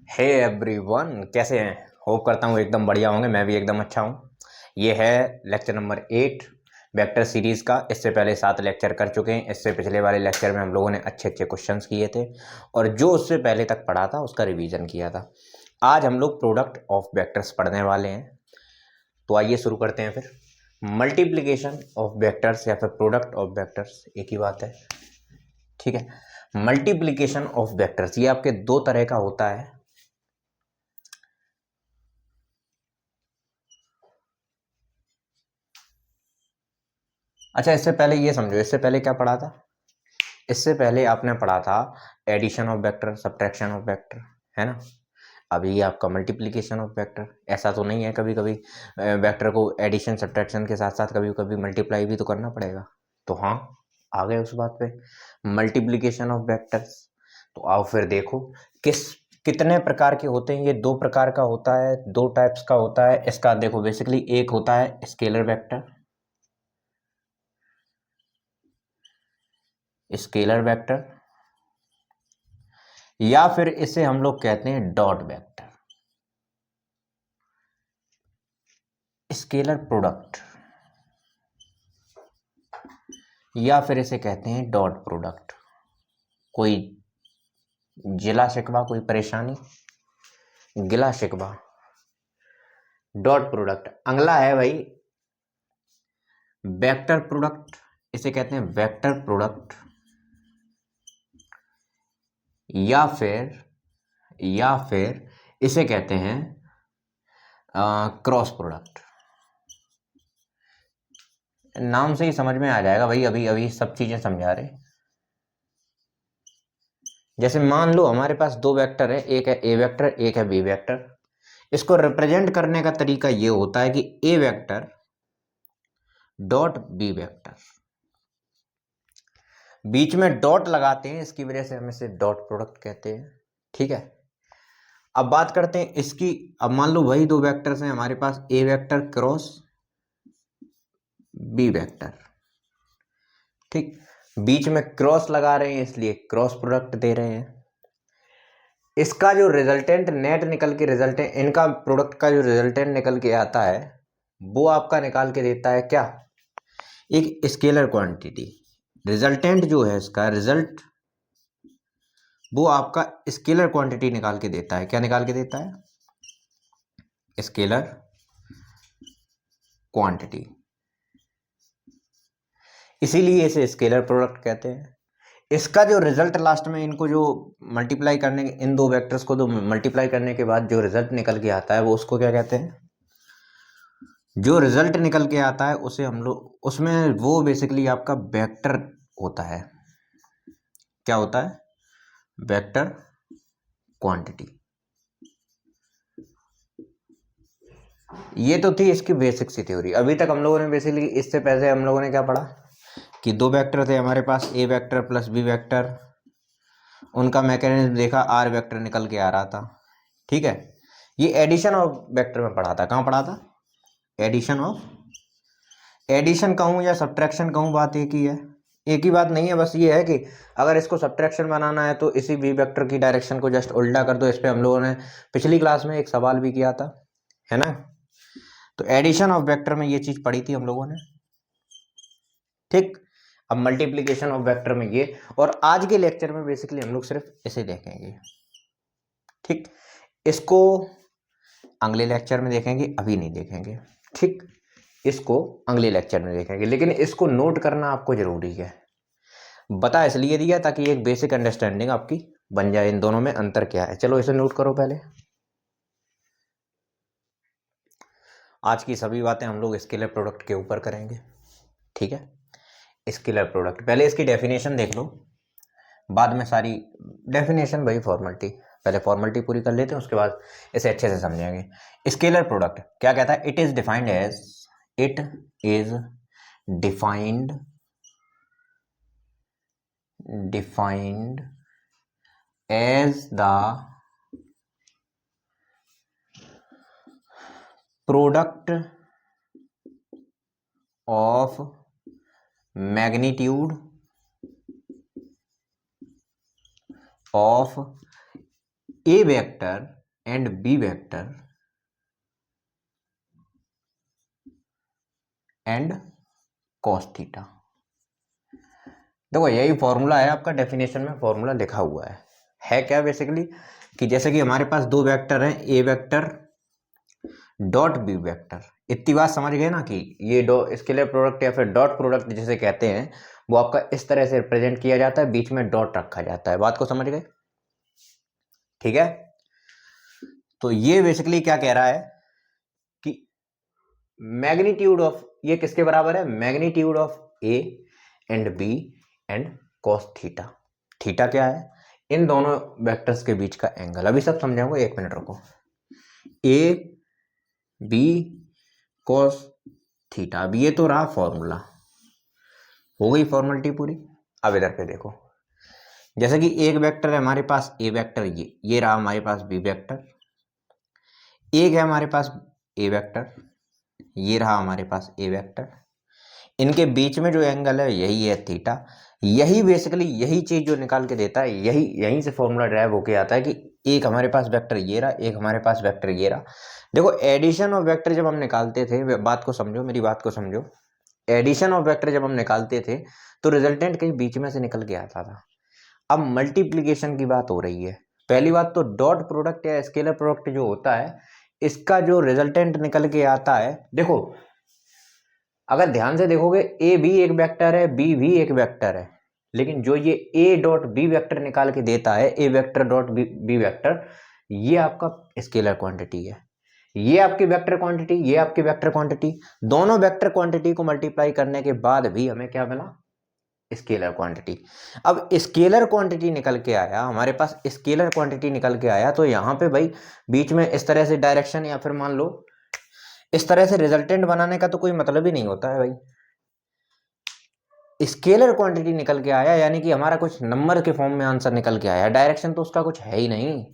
Hey everyone, कैसे हैं? Hope करता हूँ एकदम बढ़िया होंगे। मैं भी एकदम अच्छा हूँ। ये है लेक्चर नंबर 8 वेक्टर सीरीज़ का। इससे पहले 7 लेक्चर कर चुके हैं। इससे पिछले वाले लेक्चर में हम लोगों ने अच्छे अच्छे क्वेश्चंस किए थे और जो उससे पहले तक पढ़ा था उसका रिवीजन किया था। आज हम लोग प्रोडक्ट ऑफ वेक्टर्स पढ़ने वाले हैं। तो आइए शुरू करते हैं फिर। मल्टीप्लीकेशन ऑफ वेक्टर्स या फिर प्रोडक्ट ऑफ वेक्टर्स एक ही बात है, ठीक है। मल्टीप्लीकेशन ऑफ वेक्टर्स ये आपके दो तरह का होता है। अच्छा, इससे पहले ये समझो, इससे पहले क्या पढ़ा था? इससे पहले आपने पढ़ा था addition of vector, subtraction of vector, है ना। अभी ये आपका मल्टीप्लिकेशन ऑफ वेक्टर। ऐसा तो नहीं है, कभी कभी वेक्टर को एडिशन सब्ट्रैक्शन के साथ साथ कभी कभी मल्टीप्लाई भी तो करना पड़ेगा। तो हाँ, आ गए उस बात पे, मल्टीप्लिकेशन ऑफ वेक्टर्स। तो आओ फिर देखो किस कितने प्रकार के होते हैं। ये दो प्रकार का होता है, दो टाइप्स का होता है इसका। देखो बेसिकली एक होता है स्केलर वेक्टर, स्केलर वेक्टर, या फिर इसे हम लोग कहते हैं डॉट वेक्टर, स्केलर प्रोडक्ट, या फिर इसे कहते हैं डॉट प्रोडक्ट। कोई जिला शिकवा, कोई परेशानी, गिला शिकवा? डॉट प्रोडक्ट अगला है भाई वेक्टर प्रोडक्ट। इसे कहते हैं वेक्टर प्रोडक्ट, या फिर इसे कहते हैं क्रॉस प्रोडक्ट। नाम से ही समझ में आ जाएगा भाई, अभी अभी सब चीजें समझा रहे। जैसे मान लो हमारे पास दो वेक्टर है, एक है ए वेक्टर, एक है बी वेक्टर। इसको रिप्रेजेंट करने का तरीका ये होता है कि A vector dot B vector, बीच में डॉट लगाते हैं, इसकी वजह से हम इसे डॉट प्रोडक्ट कहते हैं, ठीक है। अब बात करते हैं इसकी। अब मान लो वही दो वेक्टर्स हैं हमारे पास, ए वेक्टर क्रॉस बी वेक्टर, ठीक। बीच में क्रॉस लगा रहे हैं इसलिए क्रॉस प्रोडक्ट दे रहे हैं। इसका जो रिजल्टेंट नेट निकल के रिजल्टेंट, इनका प्रोडक्ट का जो रिजल्टेंट निकल के आता है वो आपका निकाल के देता है क्या? एक स्केलर क्वांटिटी। रिजल्टेंट जो है इसका रिजल्ट, वो आपका स्केलर क्वांटिटी निकाल के देता है। क्या निकाल के देता है? Scalar quantity. इसीलिए इसे स्केलर प्रोडक्ट कहते हैं। इसका जो रिजल्ट लास्ट में, इनको जो मल्टीप्लाई करने, इन दो वेक्टर्स को दो मल्टीप्लाई करने के बाद जो रिजल्ट निकल के आता है वो उसको क्या कहते हैं? जो रिजल्ट निकल के आता है उसे हम लोग, उसमें वो बेसिकली आपका वेक्टर होता है। क्या होता है? Vector quantity. ये तो थी इसकी बेसिक सी थ्योरी। अभी तक हम लोगों ने बेसिकली, इससे पहले हम लोगों ने क्या पढ़ा कि दो वेक्टर थे हमारे पास, ए वेक्टर प्लस बी वेक्टर। उनका मैकेनिज्म देखा, आर वेक्टर निकल के आ रहा था, ठीक है। ये एडिशन ऑफ वेक्टर में पढ़ा था। कहाँ पढ़ा था? एडिशन ऑफ, एडिशन कहूँ या सब्ट्रैक्शन कहूँ, बात एक ही है। एक ही बात नहीं है, बस ये है कि अगर इसको सब्ट्रैक्शन बनाना है तो इसी बी वेक्टर की डायरेक्शन को जस्ट उल्टा कर दो। इस पे हम लोगों ने पिछली क्लास में एक सवाल भी किया था, है ना। तो एडिशन ऑफ वेक्टर में ये चीज पढ़ी थी हम लोगों ने, ठीक। अब मल्टीप्लीकेशन ऑफ वेक्टर में ये, और आज के लेक्चर में बेसिकली हम लोग सिर्फ इसे देखेंगे, ठीक। इसको अगले लेक्चर में देखेंगे, अभी नहीं देखेंगे, ठीक। इसको अगले लेक्चर में देखेंगे, लेकिन इसको नोट करना आपको जरूरी है। बता इसलिए दिया ताकि एक बेसिक अंडरस्टैंडिंग आपकी बन जाए, इन दोनों में अंतर क्या है। चलो इसे नोट करो पहले। आज की सभी बातें हम लोग स्केलर प्रोडक्ट के ऊपर करेंगे, ठीक है। स्केलर प्रोडक्ट, पहले इसकी डेफिनेशन देख लो, बाद में सारी डेफिनेशन भाई फॉर्मेलिटी, पहले फॉर्मेलिटी पूरी कर लेते हैं, उसके बाद इसे अच्छे से समझेंगे। स्केलर प्रोडक्ट क्या कहता है? It is defined as, it is defined defined as the product of magnitude of A vector and B vector and cos theta. देखो यही फॉर्मूला है आपका, डेफिनेशन में फॉर्मूला लिखा हुआ है क्या बेसिकली कि जैसे कि हमारे पास दो वेक्टर हैं, A vector dot B vector. इतनी बात समझ गए ना कि ये स्केलर प्रोडक्ट या फिर डॉट प्रोडक्ट जिसे कहते हैं वो आपका इस तरह से रिप्रेजेंट किया जाता है, बीच में डॉट रखा जाता है। बात को समझ गए? ठीक है, तो ये बेसिकली क्या कह रहा है कि मैग्नीट्यूड ऑफ, ये किसके बराबर है? Magnitude of A and B and cos theta. Theta क्या है? इन दोनों वेक्टर्स के बीच का एंगल। अभी सब समझाऊंगा, एक मिनट रुको। A B cos theta. अब ये तो रहा फॉर्मूला, हो गई फॉर्मेलिटी पूरी। अब इधर पे देखो, जैसे कि एक वेक्टर है हमारे पास ए वेक्टर, ये रहा हमारे पास बी वेक्टर। एक है हमारे पास ए वेक्टर, ये रहा हमारे पास ए वेक्टर। इनके बीच में जो एंगल है यही है थीटा। यही बेसिकली यही चीज जो निकाल के देता है, यहीं से फॉर्मूला ड्राइव होके आता है कि एक हमारे पास वेक्टर ये रहा, एक हमारे पास वेक्टर ये रहा। देखो एडिशन ऑफ वेक्टर जब हम निकालते थे, बात को समझो, मेरी बात को समझो, एडिशन ऑफ वेक्टर जब हम निकालते थे तो रिजल्टेंट कहीं बीच में से निकल के आता था। अब मल्टीप्लीकेशन की बात हो रही है। पहली बात तो डॉट प्रोडक्ट या स्केलर प्रोडक्ट जो होता है, इसका जो रिजल्टेंट निकल के आता है, देखो अगर ध्यान से देखोगे ए भी एक वेक्टर है, बी भी एक वेक्टर है, लेकिन जो ये ए डॉट बी वेक्टर निकाल के देता है, A vector dot B vector, ये आपका स्केलर क्वांटिटी है। ये आपकी वेक्टर क्वांटिटी, ये आपकी वेक्टर क्वांटिटी, दोनों वेक्टर क्वांटिटी को मल्टीप्लाई करने के बाद भी हमें क्या मिला? Scalar quantity. अब स्केलर क्वांटिटी निकल के आया हमारे पास, स्केलर क्वांटिटी निकल के आया, तो यहाँ पे भाई बीच में इस तरह से डायरेक्शन या फिर मान लो इस तरह से रिजल्टेंट बनाने का तो कोई मतलब ही नहीं होता है भाई। स्केलर क्वांटिटी निकल के आया यानी कि हमारा कुछ नंबर के फॉर्म में आंसर निकल के आया, डायरेक्शन तो उसका कुछ है ही नहीं।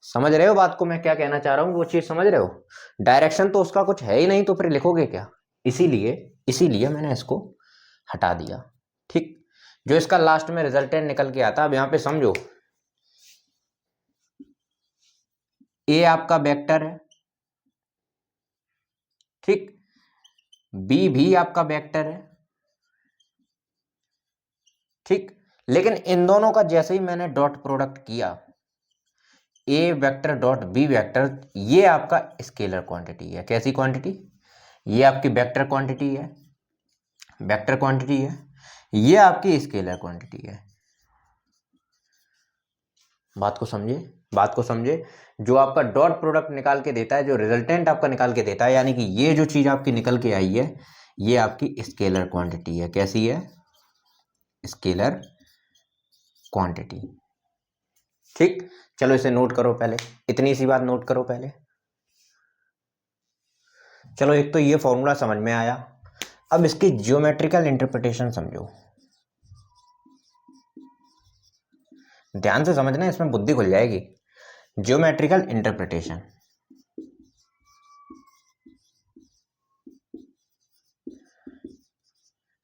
समझ रहे हो बात को, मैं क्या कहना चाह रहा हूँ? वो चीज समझ रहे हो? डायरेक्शन तो उसका कुछ है ही नहीं, तो फिर लिखोगे क्या? इसीलिए मैंने इसको हटा दिया। ठीक, जो इसका लास्ट में रिजल्टेंट निकल के आता। अब यहां पे समझो, ए आपका वेक्टर है, ठीक, बी भी आपका वेक्टर है, ठीक, लेकिन इन दोनों का जैसे ही मैंने डॉट प्रोडक्ट किया, ए वेक्टर डॉट बी वेक्टर, ये आपका स्केलर क्वांटिटी है। कैसी क्वांटिटी? ये आपकी वेक्टर क्वांटिटी है, वेक्टर क्वांटिटी है, ये आपकी स्केलर क्वांटिटी है। बात को समझे, बात को समझे। जो आपका डॉट प्रोडक्ट निकाल के देता है, जो रिजल्टेंट आपका निकाल के देता है, यानी कि ये जो चीज आपकी निकल के आई है, ये आपकी स्केलर क्वांटिटी है। कैसी है? Scalar quantity. ठीक, चलो इसे नोट करो पहले, इतनी सी बात नोट करो पहले। चलो एक तो ये फॉर्मूला समझ में आया, अब इसकी ज्योमेट्रिकल इंटरप्रिटेशन समझो। ध्यान से समझना, इसमें बुद्धि खुल जाएगी। ज्योमेट्रिकल इंटरप्रिटेशन,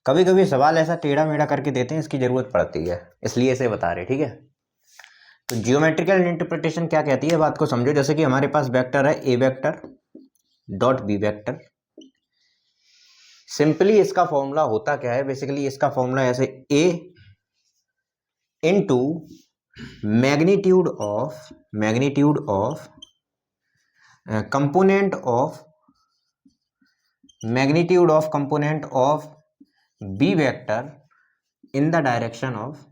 कभी कभी सवाल ऐसा टेढ़ा मेढ़ा करके देते हैं, इसकी जरूरत पड़ती है, इसलिए इसे बता रहे। ठीक है, तो जियोमेट्रिकल इंटरप्रिटेशन क्या कहती है, बात को समझो। जैसे कि हमारे पास वेक्टर है A vector dot B vector. Simply इसका फॉर्मूला होता क्या है? बेसिकली इसका फॉर्मूला ऐसे, A into magnitude of component of B vector in the direction of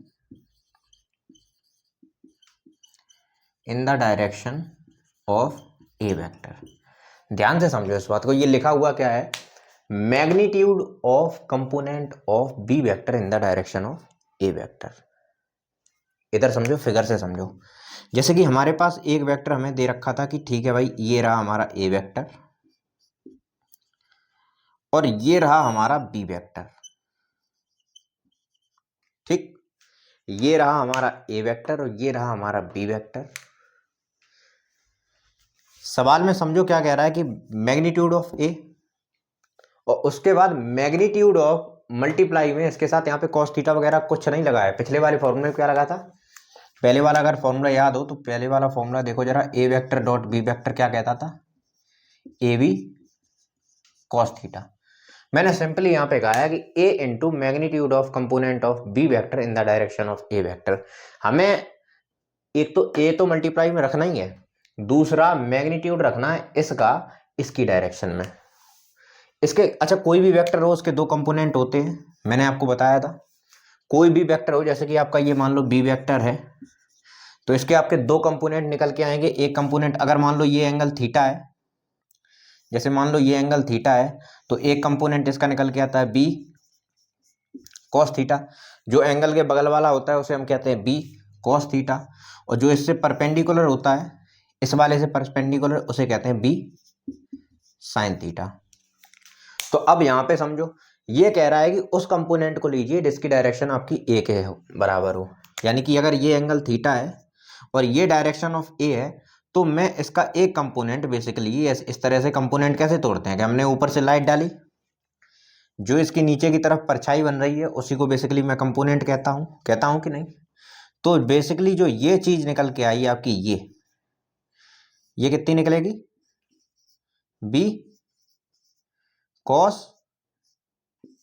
A vector. ध्यान से समझो इस बात को, ये लिखा हुआ क्या है? Magnitude of component of B vector in the direction of A vector. इधर समझो, फिगर से समझो। जैसे कि हमारे पास एक वेक्टर हमें दे रखा था कि ठीक है भाई, ये रहा हमारा ए वेक्टर और ये रहा हमारा बी वेक्टर। ठीक, ये रहा हमारा ए वेक्टर और ये रहा हमारा बी वेक्टर। सवाल में समझो क्या कह रहा है कि मैग्नीट्यूड ऑफ ए, और उसके बाद मैग्नीट्यूड ऑफ मल्टीप्लाई में इसके साथ यहाँ पे कॉस थीटा वगैरह कुछ नहीं लगाया। पिछले वाले फॉर्मूले में क्या लगा था? पहले वाला अगर फॉर्मूला याद हो तो पहले वाला फॉर्मूला देखो जरा, A vector dot B vector क्या कहता था, ए बी कॉस थीटा। मैंने सिंपली यहाँ पे कहा है कि A into magnitude of component of B vector in the direction of A vector. हमें एक तो ए तो मल्टीप्लाई में रखना ही है, दूसरा मैग्नीट्यूड रखना है इसका इसकी डायरेक्शन में। इसके अच्छा कोई भी वेक्टर हो उसके दो कंपोनेंट होते हैं, मैंने आपको बताया था। कोई भी वेक्टर हो, जैसे कि आपका ये मान लो बी वेक्टर है, तो इसके आपके दो कंपोनेंट निकल के आएंगे। एक कंपोनेंट अगर मान लो ये एंगल थीटा है, जैसे मान लो ये एंगल थीटा है, तो एक कंपोनेंट इसका निकल के आता है बी कॉस थीटा। जो एंगल के बगल वाला होता है उसे हम कहते हैं बी कॉस थीटा, और जो इससे परपेंडिकुलर होता है, इस वाले से परपेंडिकुलर, उसे कहते हैं बी साइन थीटा। तो अब यहां पे समझो, ये कह रहा है कि उस कंपोनेंट को लीजिए जिसकी डायरेक्शन आपकी ए के हो बराबर हो। यानी कि अगर ये एंगल थीटा है और ये डायरेक्शन ऑफ ए है, तो मैं इसका एक कंपोनेंट बेसिकली इस तरह से कंपोनेंट कैसे तोड़ते हैं कि हमने ऊपर से लाइट डाली, जो इसकी नीचे की तरफ परछाई बन रही है उसी को बेसिकली मैं कंपोनेंट कहता हूं कि नहीं। तो बेसिकली जो ये चीज निकल के आई आपकी, ये कितनी निकलेगी, बी कॉस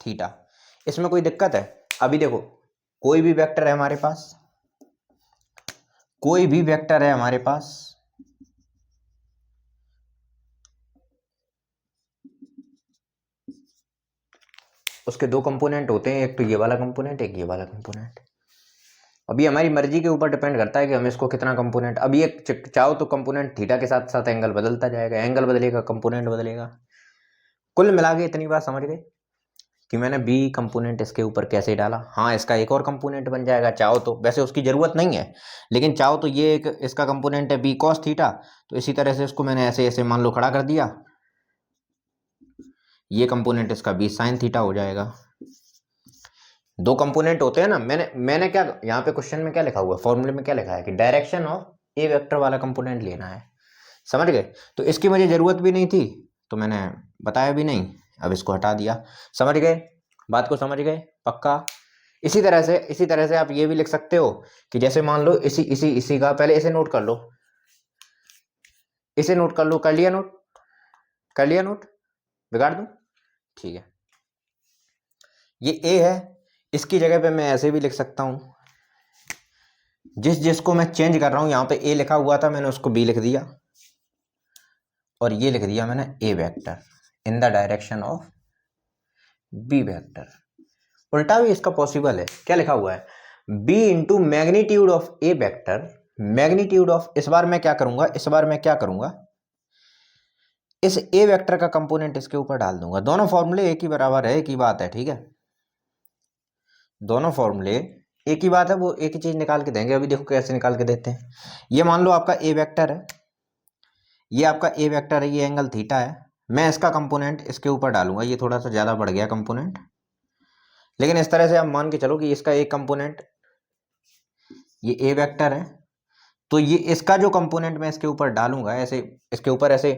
थीटा। इसमें कोई दिक्कत है? अभी देखो, कोई भी वेक्टर है हमारे पास, कोई भी वेक्टर है हमारे पास, उसके दो कंपोनेंट होते हैं, एक तो ये वाला कंपोनेंट, एक ये वाला कंपोनेंट। अभी हमारी मर्जी के ऊपर डिपेंड करता है कि हम इसको कितना कंपोनेंट, अभी एक चाहो तो कंपोनेंट थीटा के साथ साथ एंगल बदलता जाएगा, एंगल बदलेगा कंपोनेंट बदलेगा। कुल मिला के इतनी बात समझ गए कि मैंने बी कंपोनेंट इसके ऊपर कैसे डाला। हाँ, इसका एक और कंपोनेंट बन जाएगा चाहो तो, वैसे उसकी जरूरत नहीं है, लेकिन चाहो तो ये एक इसका कंपोनेंट है बी कॉस थीटा, तो इसी तरह से इसको मैंने ऐसे ऐसे मान लो खड़ा कर दिया, ये कंपोनेंट इसका बी साइन थीटा हो जाएगा। दो कंपोनेंट होते हैं ना। मैंने क्या यहाँ पे क्वेश्चन में क्या लिखा हुआ है, फॉर्मूले में क्या लिखा है कि डायरेक्शन ऑफ ए वेक्टर वाला कंपोनेंट लेना है, समझ गए। तो इसकी मुझे जरूरत भी नहीं थी तो मैंने बताया भी नहीं, अब इसको हटा दिया। समझ गए बात को, समझ गए पक्का। इसी तरह से आप ये भी लिख सकते हो कि जैसे मान लो इसी का, पहले इसे नोट कर लो, इसे नोट कर लो, कर लिया नोट, कर लिया नोट, बिगाड़ दूं? ठीक है, ये ए है, इसकी जगह पे मैं ऐसे भी लिख सकता हूं, जिसको मैं चेंज कर रहा हूं, यहां पे ए लिखा हुआ था मैंने उसको बी लिख दिया, और ये लिख दिया मैंने A vector in the direction of B vector. उल्टा भी इसका पॉसिबल है, क्या लिखा हुआ है, B into magnitude of A vector, magnitude of, इस बार मैं क्या करूंगा, इस ए वेक्टर का कंपोनेंट इसके ऊपर डाल दूंगा। दोनों फॉर्मूले एक ही बराबर है, एक ही बात है, ठीक है, दोनों फॉर्मूले एक ही बात है, वो एक ही चीज निकाल के देंगे। अभी देखो कैसे निकाल के देते हैं। ये मान लो आपका ए वेक्टर है, ये आपका ए वेक्टर है, ये एंगल थीटा है, मैं इसका कंपोनेंट इसके ऊपर डालूंगा, ये थोड़ा सा ज्यादा बढ़ गया कंपोनेंट, लेकिन इस तरह से आप मान के चलो कि इसका एक कंपोनेंट ये ए वेक्टर है, तो ये इसका जो कंपोनेंट मैं इसके ऊपर डालूंगा ऐसे, इसके ऊपर ऐसे,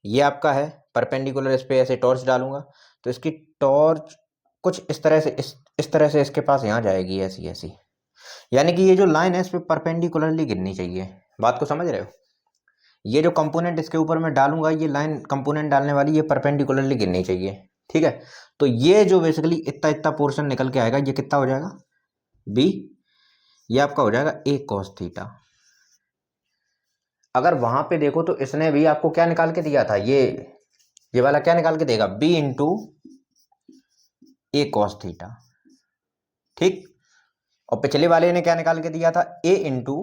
ये आपका है परपेंडिकुलर, इस पे ऐसे टॉर्च डालूंगा, तो इसकी टॉर्च कुछ इस तरह से, इस तरह से इसके पास यहाँ जाएगी, ऐसी ऐसी, यानी कि ये जो लाइन है इस पे परपेंडिकुलरली गिरनी चाहिए। बात को समझ रहे हो? ये जो कंपोनेंट इसके ऊपर मैं डालूंगा, ये लाइन कंपोनेंट डालने वाली ये परपेंडिकुलरली गिरनी चाहिए, ठीक है। तो ये जो बेसिकली इतना इतना पोर्शन निकल के आएगा, ये कितना हो जाएगा, बी, ये आपका हो जाएगा ए कॉस थीटा। अगर वहां पे देखो तो इसने भी आपको क्या निकाल के दिया था, ये वाला क्या निकाल के देगा, बी इंटू ए कॉस थीटा, ठीक। और पिछले वाले ने क्या निकाल के दिया था, ए इंटू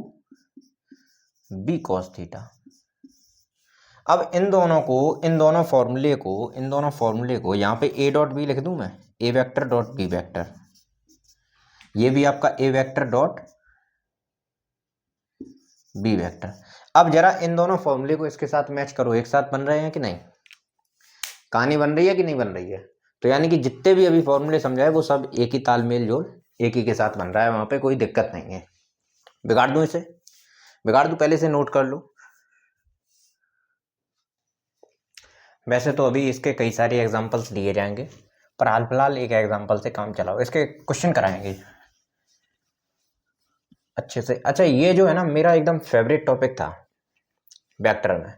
बी कॉस थीटा। अब इन दोनों फॉर्मूले को यहाँ पे ए डॉट बी लिख दूं मैं, ए वेक्टर डॉट बी वेक्टर, ये भी आपका ए वेक्टर डॉट बी वेक्टर। अब जरा इन दोनों फॉर्मूले को इसके साथ मैच करो, एक साथ बन रहे हैं कि नहीं, कहानी बन रही है कि नहीं बन रही है। तो यानी कि जितने भी अभी फॉर्मूले समझाए वो सब एक ही तालमेल जोल एक ही के साथ बन रहा है, वहां पे कोई दिक्कत नहीं है। बिगाड़ दूं इसे, बिगाड़ दूं, पहले से नोट कर लो। वैसे तो अभी इसके कई सारे एग्जांपल्स दिए जाएंगे, पर हाल फिलहाल एक एग्जांपल से काम चलाओ, इसके क्वेश्चन कराएंगे। अच्छे से। अच्छा, ये जो है ना मेरा एकदम फेवरेट टॉपिक था वेक्टर में,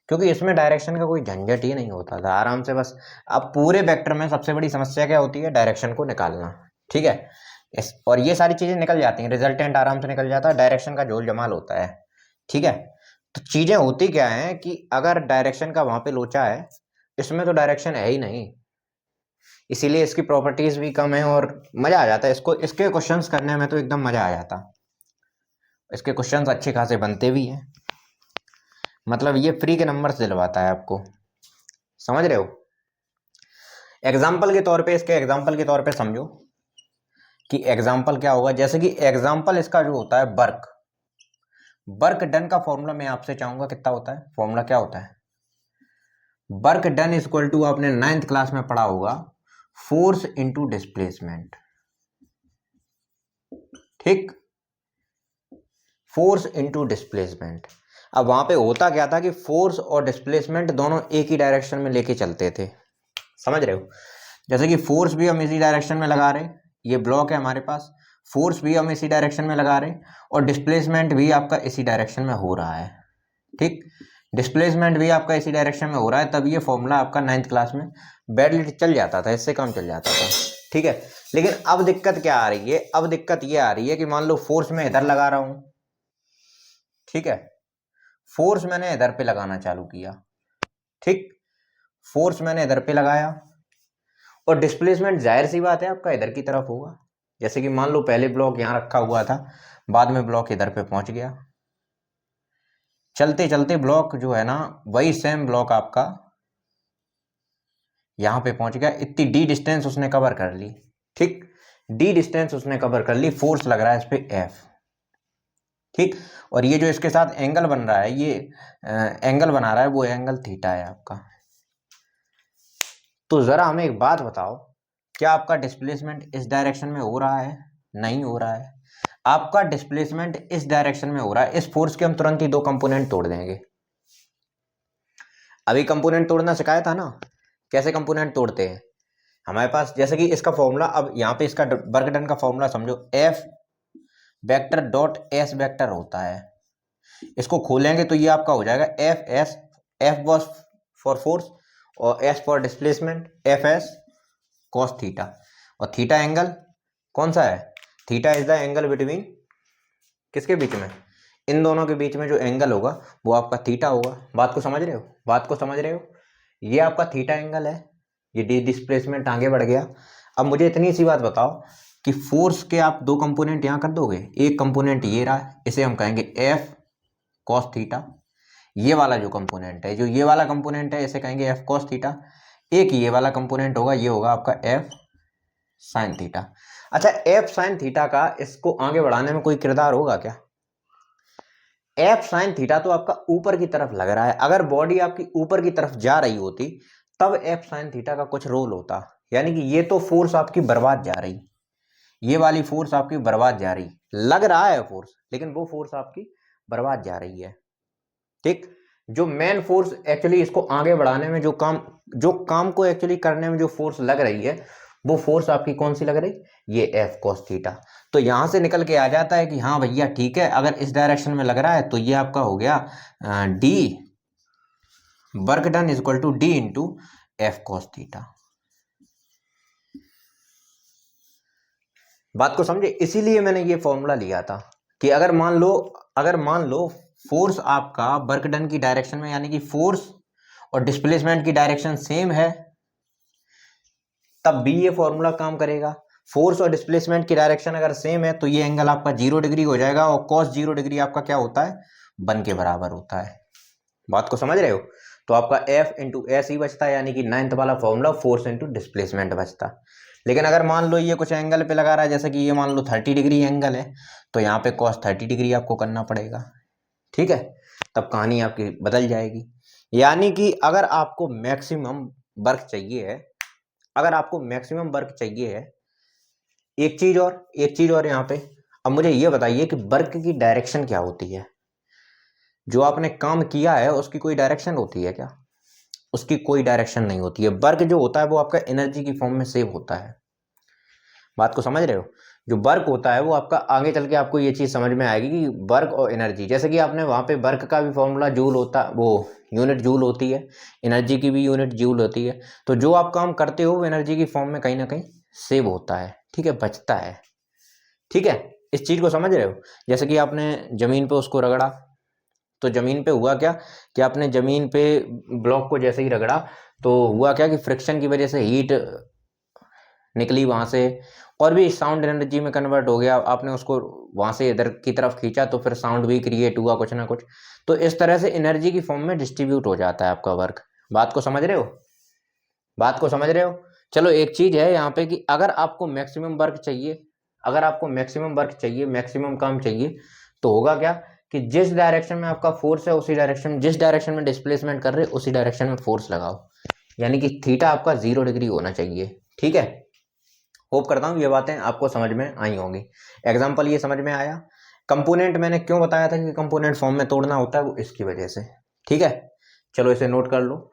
क्योंकि इसमें डायरेक्शन का कोई झंझट ही नहीं होता था, आराम से बस। अब पूरे वेक्टर में सबसे बड़ी समस्या क्या होती है? डायरेक्शन को निकालना। ठीक है, और ये सारी चीजें निकल जाती हैं, रिजल्टेंट आराम से निकल जाता है, डायरेक्शन का झोल जमाल होता है। ठीक है, तो चीजें होती क्या है कि अगर डायरेक्शन का वहां पे लोचा है, इसमें तो डायरेक्शन है ही नहीं, इसीलिए इसकी प्रॉपर्टीज भी कम है और मजा आ जाता है इसको, इसके क्वेश्चंस करने में तो एकदम मजा आ जाता। इसके क्वेश्चंस अच्छे खासे बनते भी हैं, मतलब ये फ्री के नंबर से दिलवाता है आपको, समझ रहे हो? एग्जाम्पल के तौर पे, इसके एग्जाम्पल के तौर पे समझो कि एग्जाम्पल क्या होगा। जैसे कि एग्जाम्पल इसका जो होता है वर्क, वर्क डन का फॉर्मूला मैं आपसे चाहूंगा कितना होता है, फॉर्मूला क्या होता है? Work done is equal to, आपने 9th क्लास में पढ़ा होगा, फोर्स इंटू डिस्प्लेसमेंट। ठीक, फोर्स इंटू डिस्प्लेसमेंट। अब वहां पे होता क्या था कि फोर्स और डिस्प्लेसमेंट दोनों एक ही डायरेक्शन में लेके चलते थे, समझ रहे हो? जैसे कि फोर्स भी हम इसी डायरेक्शन में लगा रहे, ये ब्लॉक है हमारे पास, फोर्स भी हम इसी डायरेक्शन में लगा रहे और डिस्प्लेसमेंट भी आपका इसी डायरेक्शन में हो रहा है। ठीक, डिस्प्लेसमेंट भी आपका इसी डायरेक्शन में हो रहा है, तब ये फॉर्मूला आपका 9th क्लास में बैडली चल जाता था, इससे काम चल जाता था। ठीक है, लेकिन अब दिक्कत क्या आ रही है? अब दिक्कत ये आ रही है कि मान लो फोर्स मैं इधर लगा रहा हूं, ठीक है, फोर्स मैंने इधर पे लगाना चालू किया, ठीक, फोर्स मैंने इधर पे लगाया और डिस्प्लेसमेंट जाहिर सी बात है आपका इधर की तरफ होगा। जैसे कि मान लो पहले ब्लॉक यहां रखा हुआ था, बाद में ब्लॉक इधर पे पहुंच गया, चलते चलते ब्लॉक जो है ना वही सेम ब्लॉक आपका यहां पे पहुंच गया, इतनी डी डिस्टेंस उसने कवर कर ली। ठीक, डी डिस्टेंस उसने कवर कर ली, फोर्स लग रहा है इस पे एफ। ठीक, और ये जो इसके साथ एंगल बन रहा है, ये एंगल बना रहा है, वो एंगल थीटा है आपका। तो जरा हमें एक बात बताओ, क्या आपका डिस्प्लेसमेंट इस डायरेक्शन में हो रहा है? नहीं हो रहा है। आपका डिस्प्लेसमेंट इस डायरेक्शन में हो रहा है। इस फोर्स के हम तुरंत ही दो कंपोनेंट तोड़ देंगे। अभी कंपोनेंट तोड़ना सिखाया था ना, कैसे कंपोनेंट तोड़ते हैं? हमारे पास जैसे कि इसका फॉर्मूला, अब यहाँ पे इसका वर्क डन का फॉर्मूला समझो, F vector dot S vector होता है। इसको खोलेंगे तो ये आपका हो जाएगा F S, F was for force और S for displacement, F S cos theta. और थीटा एंगल कौन सा है? Theta is the angle between, किसके बीच में? इन दोनों के बीच में जो एंगल होगा वो आपका थीटा होगा। बात को समझ रहे हो? बात को समझ रहे हो? ये आपका थीटा एंगल है, ये डी डिस्प्लेसमेंट आगे बढ़ गया। अब मुझे इतनी सी बात बताओ कि फोर्स के आप दो कंपोनेंट यहां कर दोगे, एक कंपोनेंट ये रहा, इसे हम कहेंगे एफ कॉस थीटा, ये वाला जो कंपोनेंट है, जो ये वाला कंपोनेंट है, इसे कहेंगे एफ कॉस थीटा। एक ये वाला कंपोनेंट होगा, ये होगा आपका एफ साइन थीटा। अच्छा, एफ साइन थीटा का इसको आगे बढ़ाने में कोई किरदार होगा क्या? एफ साइन थीटा तो आपका ऊपर की तरफ लग रहा है, अगर बॉडी आपकी ऊपर की तरफ जा रही होती तब एफ साइन थीटा का कुछ रोल होता, यानी कि ये तो फोर्स आपकी बर्बाद जा रही, ये वाली फोर्स आपकी बर्बाद जा रही, लग रहा है फोर्स, लेकिन वो फोर्स आपकी बर्बाद जा रही है। ठीक, जो मेन फोर्स एक्चुअली इसको आगे बढ़ाने में, जो काम को एक्चुअली करने में जो फोर्स लग रही है, वो फोर्स आपकी कौन सी लग रही? ये एफ कॉस थीटा। तो यहां से निकल के आ जाता है कि हाँ भैया ठीक है, अगर इस डायरेक्शन में लग रहा है तो ये आपका हो गया D work done is equal to D into F cos theta. बात को समझे? इसीलिए मैंने ये फॉर्मूला लिया था कि अगर मान लो फोर्स आपका वर्क डन की डायरेक्शन में, यानी कि फोर्स और डिस्प्लेसमेंट की डायरेक्शन सेम है, तब भी ये फॉर्मूला काम करेगा। फोर्स और डिस्प्लेसमेंट की डायरेक्शन अगर सेम है तो ये एंगल आपका 0 डिग्री हो जाएगा और cos 0 डिग्री आपका क्या होता है? 1 के बराबर होता है। बात को समझ रहे हो? तो आपका F इंटू एस ही बचता है, यानी कि 9th वाला फॉर्मूला फोर्स इंटू डिस्प्लेसमेंट बचता। लेकिन अगर मान लो ये कुछ एंगल पे लगा रहा है, जैसे कि ये मान लो 30 डिग्री एंगल है, तो यहाँ पे cos 30 डिग्री आपको करना पड़ेगा। ठीक है, तब कहानी आपकी बदल जाएगी। यानी कि अगर आपको मैक्सिमम वर्क चाहिए है, अगर आपको मैक्सिमम वर्क चाहिए है, एक चीज और यहाँ पे, अब मुझे ये बताइए कि वर्क की डायरेक्शन क्या होती है? जो आपने काम किया है उसकी कोई डायरेक्शन होती है क्या? उसकी कोई डायरेक्शन नहीं होती है। वर्क जो होता है वो आपका एनर्जी की फॉर्म में सेव होता है। बात को समझ रहे हो? जो वर्क होता है वो आपका आगे चल के आपको ये चीज़ समझ में आएगी कि वर्क और एनर्जी, जैसे कि आपने वहाँ पे वर्क का भी फॉर्मूला जूल होता, वो यूनिट जूल होती है, एनर्जी की भी यूनिट जूल होती है। तो जो आप काम करते हो वो एनर्जी की फॉर्म में कहीं ना कहीं सेव होता है, ठीक है, बचता है, ठीक है। इस चीज़ को समझ रहे हो? जैसे कि आपने ज़मीन पे उसको रगड़ा, तो ज़मीन पे हुआ क्या कि आपने ज़मीन पे ब्लॉक को जैसे ही रगड़ा तो हुआ क्या कि फ्रिक्शन की वजह से हीट निकली वहाँ से, और भी साउंड एनर्जी में कन्वर्ट हो गया, आपने उसको वहाँ से इधर की तरफ खींचा तो फिर साउंड भी क्रिएट हुआ कुछ ना कुछ। तो इस तरह से एनर्जी की फॉर्म में डिस्ट्रीब्यूट हो जाता है आपका वर्क। बात को समझ रहे हो? बात को समझ रहे हो? चलो एक चीज़ है यहाँ पे कि अगर आपको मैक्सिमम वर्क चाहिए, अगर आपको मैक्सिमम वर्क चाहिए, मैक्सिमम काम चाहिए, तो होगा क्या कि जिस डायरेक्शन में आपका फोर्स है उसी डायरेक्शन, जिस डायरेक्शन में डिस्प्लेसमेंट कर रहे उसी डायरेक्शन में फोर्स लगाओ, यानी कि थीटा आपका 0 डिग्री होना चाहिए, ठीक है। होप करता हूँ ये बातें आपको समझ में आई होंगी। एग्जाम्पल ये समझ में आया। कंपोनेंट मैंने क्यों बताया था कि कंपोनेंट फॉर्म में तोड़ना होता है, वो इसकी वजह से, ठीक है। चलो इसे नोट कर लो,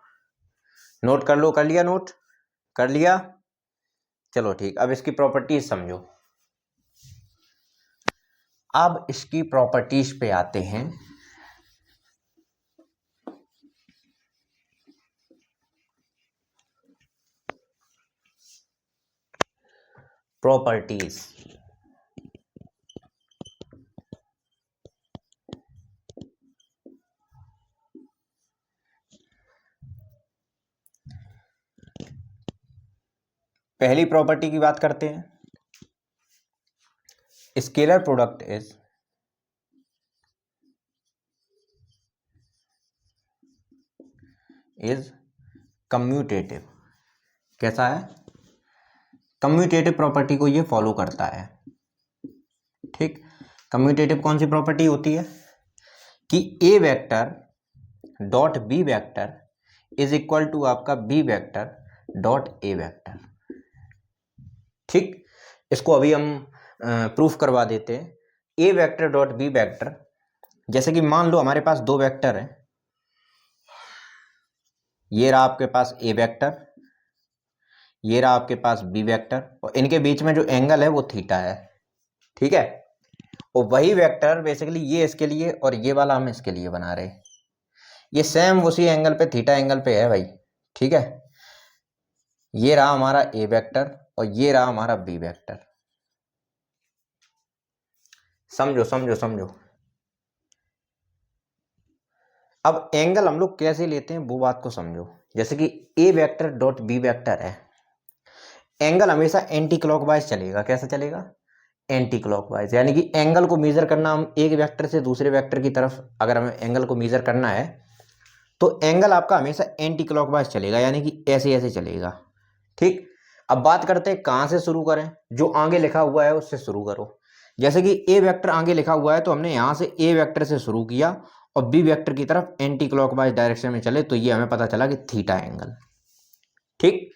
नोट कर लो, कर लिया नोट? कर लिया? चलो ठीक, अब इसकी प्रॉपर्टीज समझो। अब इसकी प्रॉपर्टीज पे आते हैं। प्रॉपर्टीज, पहली प्रॉपर्टी की बात करते हैं। Scalar product is commutative. कैसा है? कम्यूटेटिव प्रॉपर्टी को ये फॉलो करता है, ठीक। कम्यूटेटिव कौन सी प्रॉपर्टी होती है कि A vector dot B vector is equal to आपका B vector dot A vector, ठीक। इसको अभी हम प्रूफ करवा देते हैं। A vector dot B vector, जैसे कि मान लो हमारे पास दो वेक्टर हैं, ये रहा आपके पास ए वेक्टर, ये रहा आपके पास बी वेक्टर, और इनके बीच में जो एंगल है वो थीटा है, ठीक है। और वही वेक्टर बेसिकली ये इसके लिए और ये वाला हम इसके लिए बना रहे, ये सेम उसी एंगल पे, थीटा एंगल पे है भाई, ठीक है। ये रहा हमारा ए वेक्टर और ये रहा हमारा बी वेक्टर। समझो समझो समझो। अब एंगल हम लोग कैसे लेते हैं वो बात को समझो। जैसे कि A vector dot B vector है, एंगल हमेशा एंटी क्लॉकवाइज चलेगा। कैसा चलेगा? एंटी क्लॉकवाइज, यानी कि एंगल को मेजर करना, हम एक वेक्टर से दूसरे वेक्टर की तरफ अगर हमें एंगल को मेजर करना है तो एंगल आपका हमेशा एंटी क्लॉकवाइज चलेगा, यानी कि ऐसे ऐसे चलेगा, ठीक। अब बात करते हैं कहाँ से शुरू करें। जो आगे लिखा हुआ है उससे शुरू करो। जैसे कि ए वेक्टर आगे लिखा हुआ है तो हमने यहाँ से ए वेक्टर से शुरू किया और बी वेक्टर की तरफ एंटी क्लॉकवाइज डायरेक्शन में चले, तो ये हमें पता चला कि थीटा एंगल, ठीक।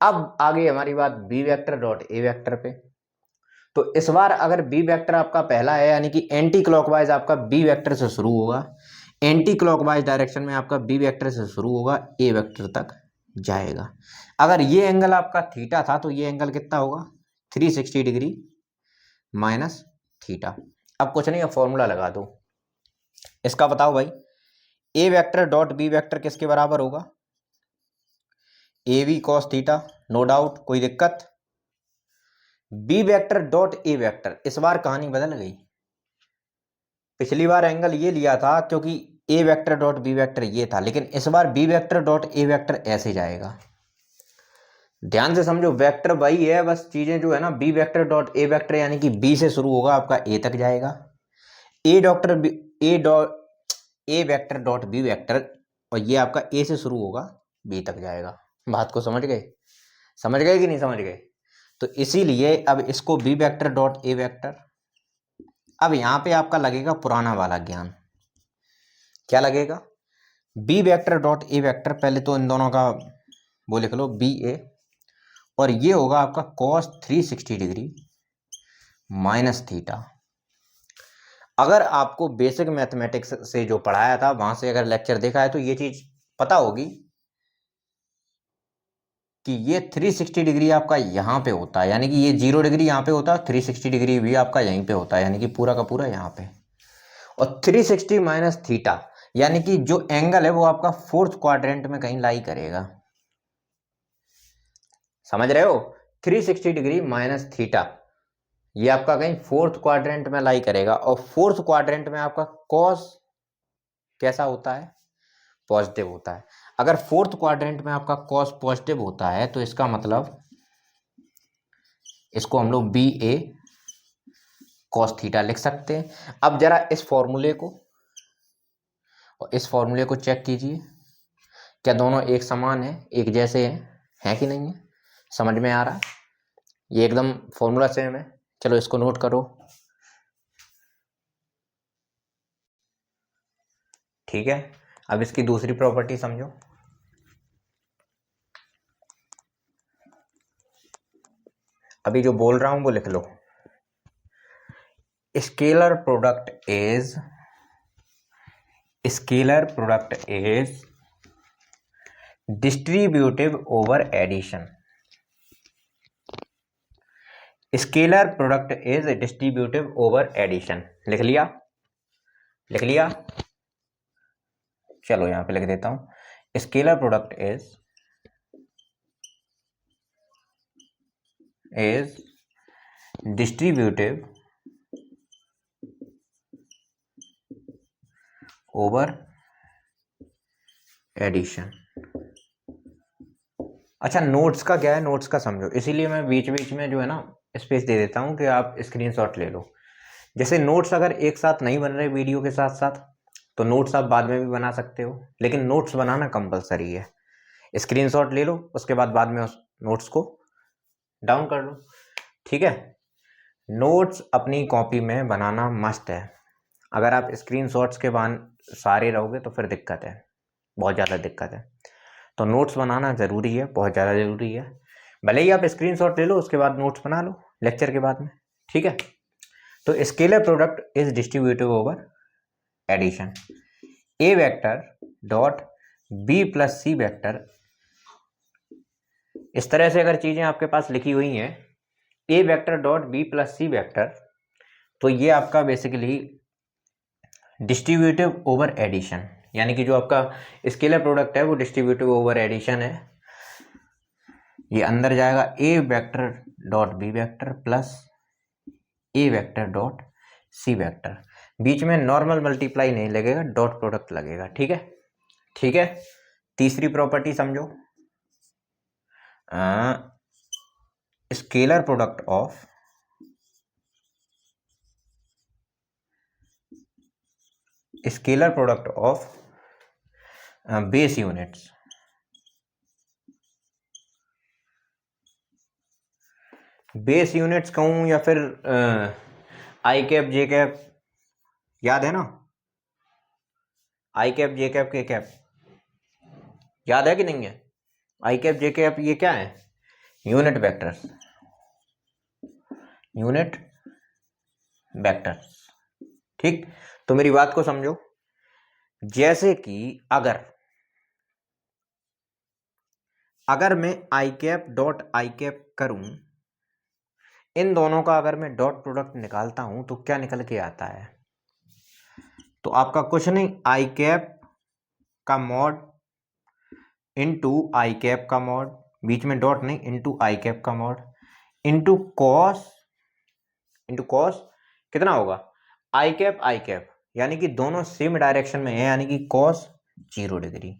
अब आगे हमारी बात B vector dot A vector पे। तो इस बार अगर बी वेक्टर आपका पहला है, यानी कि एंटी क्लॉकवाइज आपका बी वेक्टर से शुरू होगा, एंटी क्लॉकवाइज डायरेक्शन में आपका बी वेक्टर से शुरू होगा, ए वेक्टर तक जाएगा। अगर ये एंगल आपका थीटा था तो ये एंगल कितना होगा? 360 डिग्री माइनस थीटा। अब कुछ नहीं, अब फॉर्मूला लगा दो इसका। बताओ भाई, A vector dot B vector किसके बराबर होगा? A V cos theta, no doubt, कोई दिक्कत। B vector dot A vector, इस बार कहानी बदल गई। पिछली बार एंगल ये लिया था क्योंकि A vector dot B vector ये था, लेकिन इस बार B vector dot A vector ऐसे जाएगा। ध्यान से समझो, वेक्टर वही है, बस चीजें जो है ना, B vector dot A vector यानी कि बी से शुरू होगा आपका ए तक जाएगा, A doctor A dot A vector dot B vector, और ये आपका ए से शुरू होगा बी तक जाएगा। बात को समझ गए? समझ गए कि नहीं समझ गए? तो इसीलिए अब इसको B vector dot A vector, अब यहां पे आपका लगेगा पुराना वाला ज्ञान। क्या लगेगा? B vector dot A vector, पहले तो इन दोनों का वो लिख लो बी ए, और ये होगा आपका cos 360 डिग्री माइनस थीटा। अगर आपको बेसिक मैथमेटिक्स से जो पढ़ाया था वहां से अगर लेक्चर देखा है तो ये चीज पता होगी कि ये 360 डिग्री आपका यहाँ पे होता है, यानी कि ये 0 डिग्री यहाँ पे होता है, 360 डिग्री भी आपका यहीं पे होता है, यानी कि पूरा का पूरा यहाँ पे। और 360 माइनस थीटा, यानी कि जो एंगल है वो आपका फोर्थ क्वाड्रेंट में कहीं लाई करेगा। समझ रहे हो? 360 डिग्री माइनस थीटा ये आपका कहीं फोर्थ क्वाड्रेंट में लाई करेगा। और फोर्थ क्वाड्रेंट में आपका कॉस कैसा होता है? पॉजिटिव होता है। अगर फोर्थ क्वाड्रेंट में आपका कॉस पॉजिटिव होता है तो इसका मतलब इसको हम लोग बी ए कॉस थीटा लिख सकते हैं। अब जरा इस फॉर्मूले को और इस फॉर्मूले को चेक कीजिए, क्या दोनों एक समान है, एक जैसे हैं, है कि नहीं है? समझ में आ रहा है? ये एकदम फॉर्मूला सेम है। चलो इसको नोट करो। ठीक है, अब इसकी दूसरी प्रॉपर्टी समझो। अभी जो बोल रहा हूं वो लिख लो। Scalar product is distributive over addition. Scalar product is distributive over addition. लिख लिया? लिख लिया? चलो यहां पे लिख देता हूं। Scalar product is distributive over addition. अच्छा, नोट्स का क्या है? नोट्स का समझो, इसीलिए मैं बीच बीच में जो है ना स्पेस दे देता हूं कि आप स्क्रीनशॉट ले लो। जैसे नोट्स अगर एक साथ नहीं बन रहे वीडियो के साथ साथ तो नोट्स आप बाद में भी बना सकते हो, लेकिन नोट्स बनाना कंपलसरी है। स्क्रीनशॉट ले लो, उसके बाद में उस नोट्स को डाउन कर लो। ठीक है, नोट्स अपनी कॉपी में बनाना मस्त है। अगर आप स्क्रीनशॉट्स के बाद सारे रहोगे तो फिर दिक्कत है, बहुत ज़्यादा दिक्कत है। तो नोट्स बनाना ज़रूरी है, बहुत ज़्यादा ज़रूरी है। भले ही आप स्क्रीनशॉट ले लो, उसके बाद नोट्स बना लो लेक्चर के बाद में। ठीक है, तो scalar product is distributive over addition. A vector dot B plus C vector, इस तरह से अगर चीज़ें आपके पास लिखी हुई हैं, A vector dot B plus C vector, तो ये आपका बेसिकली डिस्ट्रीब्यूटिव ओवर एडिशन, यानी कि जो आपका स्केलर प्रोडक्ट है वो डिस्ट्रीब्यूटिव ओवर एडिशन है। ये अंदर जाएगा A vector dot B vector plus A vector dot C vector. बीच में नॉर्मल मल्टीप्लाई नहीं लगेगा, डॉट प्रोडक्ट लगेगा। ठीक है? ठीक है, तीसरी प्रॉपर्टी समझो। Scalar product of base units. Base units कहूं या फिर आई कैप जे कैप, याद है ना? आई कैप जे कैप के कैप याद है कि नहीं है? आई कैप जे कैप ये क्या है? Unit vectors, unit vectors. ठीक, तो मेरी बात को समझो। जैसे कि अगर मैं आई कैप डॉट आई कैप करूं, इन दोनों का अगर मैं डॉट प्रोडक्ट निकालता हूं तो क्या निकल के आता है? तो आपका कुछ नहीं, आई कैप का मॉड इनटू आई कैप का मॉड, बीच में डॉट नहीं, इनटू आई कैप का मॉड इनटू कॉस कितना होगा? आई कैप, यानी कि दोनों सेम डायरेक्शन में है, यानी कि कॉस 0 डिग्री।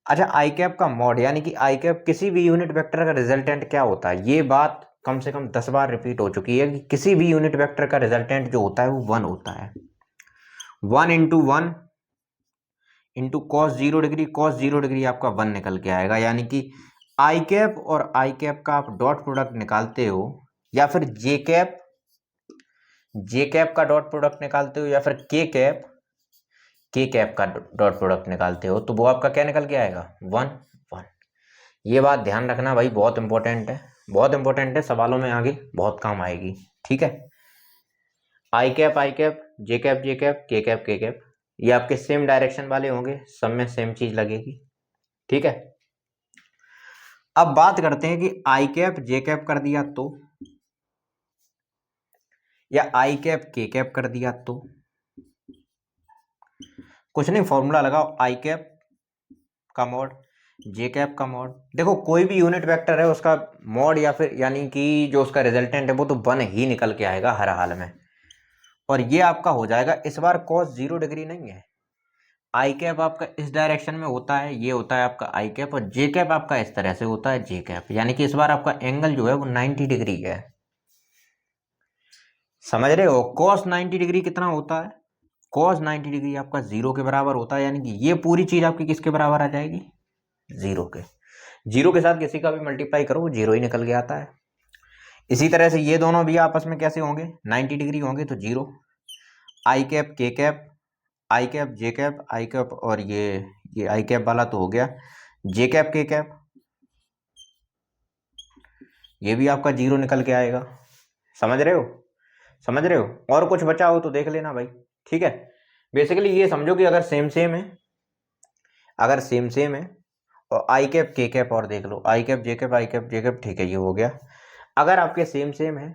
अच्छा, आई कैप का मॉड यानी कि आई कैप किसी भी यूनिट वेक्टर का रिजल्टेंट क्या होता है? ये बात कम से कम 10 बार रिपीट हो चुकी है कि किसी भी यूनिट वेक्टर का रिजल्टेंट जो होता है वो 1 होता है। 1 into cos 0 degree, cos 0 degree आपका 1 निकल के आएगा। यानी कि आई कैप और आई कैप का आप डॉट प्रोडक्ट निकालते हो, या फिर जे कैप का डॉट प्रोडक्ट निकालते हो, या फिर के कैप का डॉट प्रोडक्ट निकालते हो, तो वो आपका क्या निकल के आएगा? 1 ये बात ध्यान रखना भाई, बहुत इंपॉर्टेंट है, बहुत इंपॉर्टेंट है, सवालों में आगे बहुत काम आएगी। ठीक है, आई कैप जे कैप के कैप, ये आपके सेम डायरेक्शन वाले होंगे, सब में सेम चीज लगेगी। ठीक है, अब बात करते हैं कि आई कैप जे कैप कर दिया तो, या आई कैप के कैप कर दिया तो। कुछ नहीं, फॉर्मूला लगाओ, आई कैप का मॉड जे कैप का मॉड। देखो कोई भी यूनिट वेक्टर है उसका मॉड या फिर यानी कि जो उसका रिजल्टेंट है वो तो 1 ही निकल के आएगा हर हाल में। और ये आपका हो जाएगा इस बार cos 0 डिग्री नहीं है। आई कैप आपका इस डायरेक्शन में होता है, ये होता है आपका आई कैप, और जे कैप आपका इस तरह से होता है जे कैप, यानी कि इस बार आपका एंगल जो है वो 90 डिग्री है। समझ रहे हो? cos 90 डिग्री कितना होता है? cos 90 डिग्री आपका 0 के बराबर होता है, यानी कि ये पूरी चीज आपकी किसके बराबर आ जाएगी? 0 के। 0 के साथ किसी का भी मल्टीप्लाई करो वो 0 ही निकल के आता है। इसी तरह से ये दोनों भी आपस में कैसे होंगे? 90 डिग्री होंगे, तो 0। आई कैप के कैप, आई कैप जे कैप, आई कैप, और ये आई कैप वाला तो हो गया, जे कैप के कैप, ये भी आपका 0 निकल के आएगा। समझ रहे हो? समझ रहे हो? और कुछ बचा हो तो देख लेना भाई, ठीक है। बेसिकली ये समझो कि अगर सेम सेम है, अगर सेम सेम है, और आई कैप के कैप, और देख लो आई कैप जे कैप, आई कैप जे कैप, ठीक है, ये हो गया। अगर आपके सेम सेम है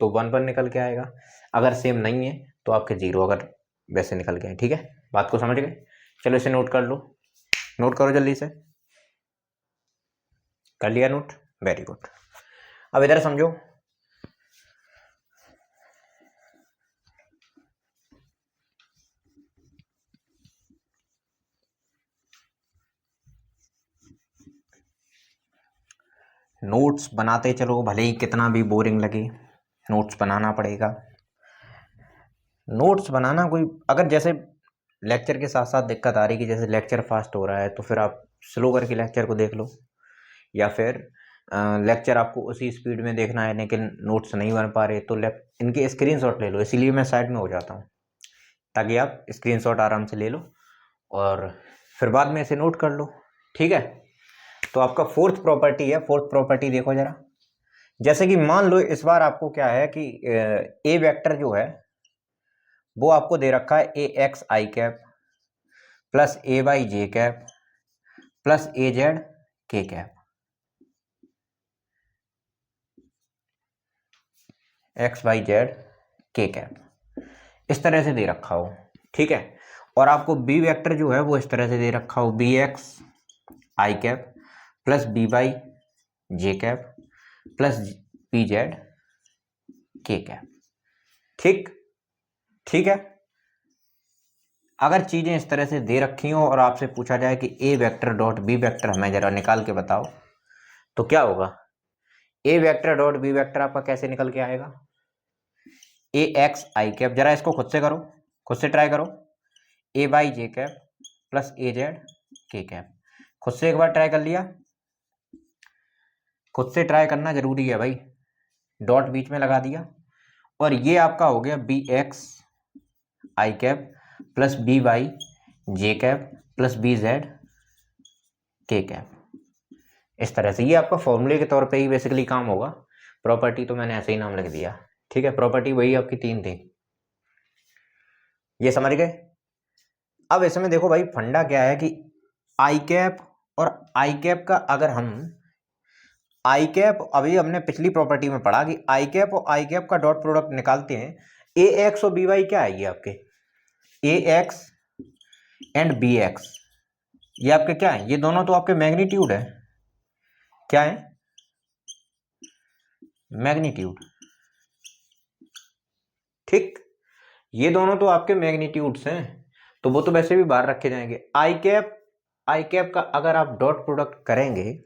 तो 1 1 निकल के आएगा, अगर सेम नहीं है तो आपके 0 अगर वैसे निकल के आए। ठीक है, बात को समझ गए? चलो इसे नोट कर लो, नोट करो जल्दी से। कर लिया नोट? Very good. अब इधर समझो, नोट्स बनाते चलो, भले ही कितना भी बोरिंग लगे, नोट्स बनाना पड़ेगा। नोट्स बनाना कोई, अगर जैसे लेक्चर के साथ साथ दिक्कत आ रही कि जैसे लेक्चर फास्ट हो रहा है तो फिर आप स्लो करके लेक्चर को देख लो, या फिर लेक्चर आपको उसी स्पीड में देखना है लेकिन नोट्स नहीं बन पा रहे तो इनके स्क्रीनशॉट ले लो। इसीलिए मैं साइड में हो जाता हूँ ताकि आप स्क्रीनशॉट आराम से ले लो और फिर बाद में इसे नोट कर लो। ठीक है, तो आपका फोर्थ प्रॉपर्टी है। फोर्थ प्रॉपर्टी देखो जरा, जैसे कि मान लो इस बार आपको क्या है कि ए वेक्टर जो है वो आपको दे रखा है A x I cap plus A y J cap plus A z के कैप, एक्स वाई जेड के कैप, इस तरह से दे रखा हो। ठीक है, और आपको बी वेक्टर जो है वो इस तरह से दे रखा हो, बी एक्स आई कैप प्लस बी वाई जे कैप प्लस बी जेड के कैप। ठीक, ठीक है। अगर चीजें इस तरह से दे रखी हो और आपसे पूछा जाए कि A vector dot B vector हमें जरा निकाल के बताओ, तो क्या होगा? ए वेक्टर डॉट बी वेक्टर आपका कैसे निकल के आएगा? ए एक्स आई कैप, जरा इसको खुद से करो, खुद से ट्राई करो, ए y J cap plus A z के कैप। खुद से एक बार ट्राई कर लिया? खुद से ट्राई करना जरूरी है भाई। डॉट बीच में लगा दिया और ये आपका हो गया बी एक्स आई कैप प्लस बी वाई जे कैप प्लस बी जेड के कैप। इस तरह से ये आपका फॉर्मूले के तौर पे ही बेसिकली काम होगा। प्रॉपर्टी तो मैंने ऐसे ही नाम लिख दिया। ठीक है, प्रॉपर्टी वही आपकी 3 थी, ये समझ गए? अब इसमें देखो भाई, फंडा क्या है कि आई कैप और आई कैप का, अगर हम आई कैप, अभी हमने पिछली प्रॉपर्टी में पढ़ा कि आई कैप और आई कैप का डॉट प्रोडक्ट निकालते हैं, ए एक्स और बी वाई क्या है? ये आपके ए एक्स एंड बी एक्स, ये आपके क्या है? ये दोनों तो आपके मैग्नीट्यूड है। क्या है? मैग्नीट्यूड। ठीक, ये दोनों तो आपके मैग्नीट्यूड्स हैं, तो वो तो वैसे भी बाहर रखे जाएंगे। आई कैप का अगर आप डॉट प्रोडक्ट करेंगे,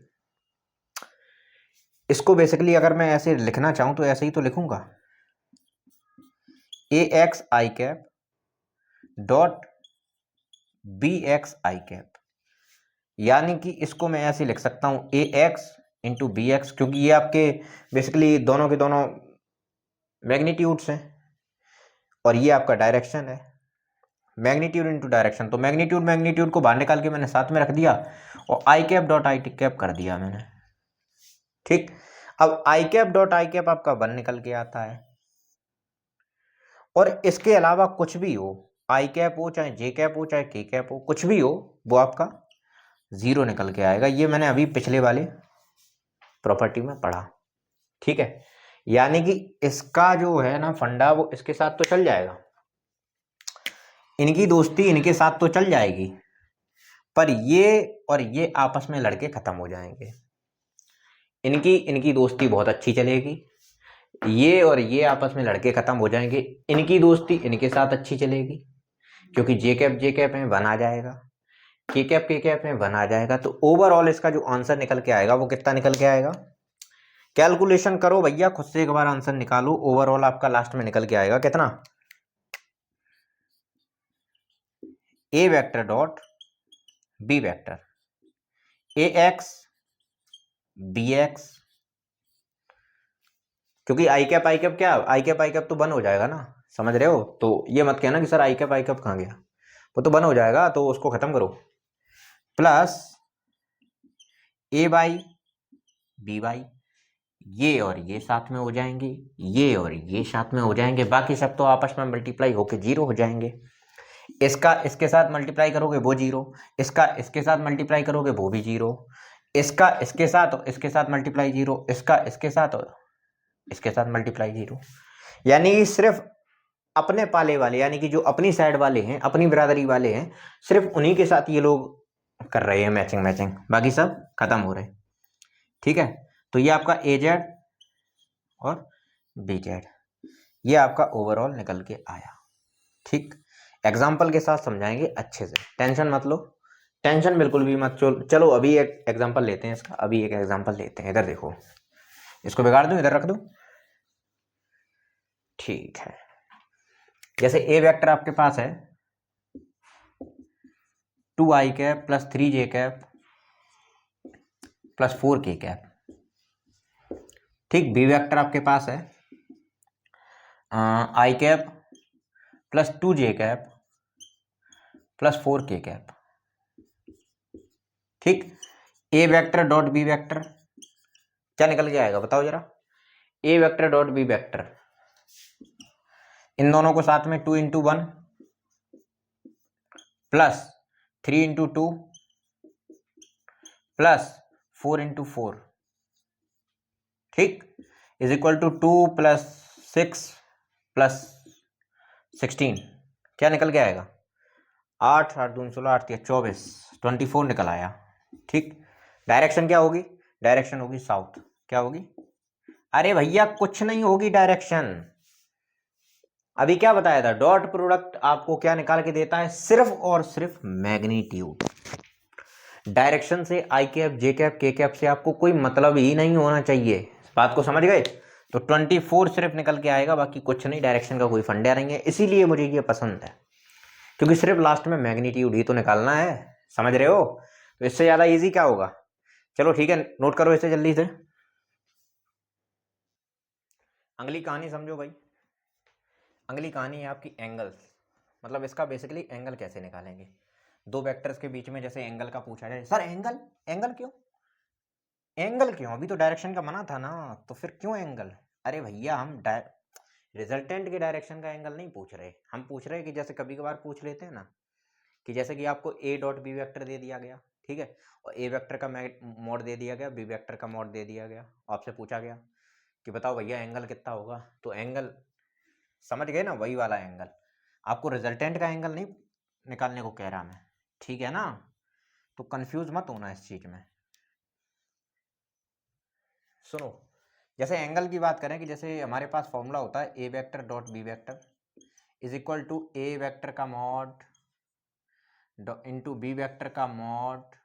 इसको बेसिकली अगर मैं ऐसे लिखना चाहूं तो ऐसे ही तो लिखूंगा, ए एक्स आई कैप डॉट बी एक्स आई कैप, यानी कि इसको मैं ऐसे लिख सकता हूं ए एक्स इंटू बी एक्स, क्योंकि ये आपके बेसिकली दोनों के दोनों मैग्नीट्यूड्स हैं और ये आपका डायरेक्शन है। मैग्नीट्यूड इंटू डायरेक्शन, तो मैग्नीट्यूड मैग्नीट्यूड को बाहर निकाल के मैंने साथ में रख दिया और आई कैप डॉट आई कैप कर दिया मैंने। ठीक, अब आई कैप डॉट आई कैप आपका 1 निकल के आता है, और इसके अलावा कुछ भी हो, आई कैप हो चाहे जे कैप हो चाहे के कैप हो, कुछ भी हो, वो आपका 0 निकल के आएगा। ये मैंने अभी पिछले वाले प्रॉपर्टी में पढ़ा, ठीक है। यानी कि इसका जो है ना फंडा वो इसके साथ तो चल जाएगा, इनकी दोस्ती इनके साथ तो चल जाएगी, पर ये और ये आपस में लड़के खत्म हो जाएंगे। इनकी दोस्ती बहुत अच्छी चलेगी, ये और ये आपस में लड़के खत्म हो जाएंगे, इनकी दोस्ती इनके साथ अच्छी चलेगी, क्योंकि जे कैप में वन आ जाएगा, के कैप में वन आ जाएगा। तो ओवरऑल इसका जो आंसर निकल के आएगा वो कितना निकल के आएगा? कैलकुलेशन करो भैया, खुद से एक बार आंसर निकालो। ओवरऑल आपका लास्ट में निकल के आएगा कितना? ए वेक्टर डॉट बी वेक्टर, ए एक्स बी एक्स, क्योंकि आई कैप क्या, आई कैप तो बन हो जाएगा ना, समझ रहे हो? तो ये मत कहना कि सर आई कैप कहाँ गया, वो तो बन हो जाएगा, तो उसको खत्म करो। Plus A by B by, ये और ये साथ में हो जाएंगे, ये और ये साथ में हो जाएंगे, बाकी सब तो आपस में मल्टीप्लाई होके 0 हो जाएंगे। इसका इसके साथ मल्टीप्लाई करोगे वो 0, इसका इसके साथ मल्टीप्लाई करोगे वो भी 0, इसका इसके साथ मल्टीप्लाई 0, इसका इसके साथ मल्टीप्लाई 0। यानी सिर्फ अपने पाले वाले, यानी कि जो अपनी साइड वाले हैं, अपनी बिरादरी वाले हैं, सिर्फ उन्हीं के साथ ये लोग कर रहे हैं मैचिंग, बाकी सब खत्म हो रहे हैं, ठीक है। तो ये आपका ए जेड और बी जेड, ये आपका ओवरऑल निकल के आया, ठीक। एग्जाम्पल के साथ समझाएंगे अच्छे से, टेंशन मत लो, टेंशन बिल्कुल भी मत। चलो अभी एक एग्जाम्पल लेते हैं इसका, अभी एक एग्जाम्पल लेते हैं। इधर देखो, इसको बिगाड़ दूं, इधर रख दूं, ठीक है। जैसे ए वेक्टर आपके पास है 2i cap plus 3j cap plus 4k cap, ठीक। बी वेक्टर आपके पास है i cap plus 2j cap plus 4k cap, ठीक। A vector dot B vector क्या निकल के आएगा बताओ जरा? A vector dot B vector, इन दोनों को साथ में 2 into 1 plus 3 into 2 plus 4 into 4, ठीक, is equal to 2 plus 6 plus 16, क्या निकल के आएगा? 8 8 दूनी 16, 8 24, 24 निकल आया, ठीक। डायरेक्शन क्या होगी? डायरेक्शन होगी साउथ, क्या होगी? अरे भैया कुछ नहीं होगी डायरेक्शन, अभी क्या बताया था? डॉट प्रोडक्ट आपको क्या निकाल के देता है? सिर्फ और सिर्फ मैग्नीट्यूड। डायरेक्शन से आई कैप जे कैप के कैप से आपको कोई मतलब ही नहीं होना चाहिए, बात को समझ गए? तो 24 सिर्फ निकल के आएगा, बाकी कुछ नहीं, डायरेक्शन का कोई फंडा नहीं है। इसीलिए मुझे ये पसंद है, क्योंकि सिर्फ लास्ट में मैग्नीट्यूड ही तो निकालना है, समझ रहे हो? तो इससे ज्यादा इजी क्या होगा? चलो ठीक है, नोट करो इसे जल्दी से। अगली कहानी समझो भाई, अगली कहानी है आपकी एंगल्स, मतलब इसका बेसिकली एंगल कैसे निकालेंगे। दो वेक्टर्स के बीच में जैसे एंगल का पूछा जाए, सर एंगल एंगल क्यों? एंगल क्यों? अभी तो डायरेक्शन का मना था ना, तो फिर क्यों एंगल? अरे भैया हम रिजल्टेंट के डायरेक्शन का एंगल नहीं पूछ रहे, हम पूछ रहे हैं कि जैसे कभी कभार पूछ लेते हैं ना, कि जैसे कि आपको ए डॉट बी वेक्टर दे दिया गया, ठीक है, और ए वेक्टर का मॉड दे दिया गया, बी वेक्टर का मॉड दे दिया गया, आपसे पूछा गया कि बताओ भैया एंगल कितना होगा, तो एंगल समझ गए ना, वही वाला एंगल। आपको रिजल्टेंट का एंगल नहीं निकालने को कह रहा मैं, ठीक है ना? तो कंफ्यूज मत होना इस चीज में। सुनो, जैसे एंगल की बात करें कि जैसे हमारे पास फॉर्मूला होता है A vector dot B vector is equal to A vector का मॉड इंटू बी वेक्टर का मॉड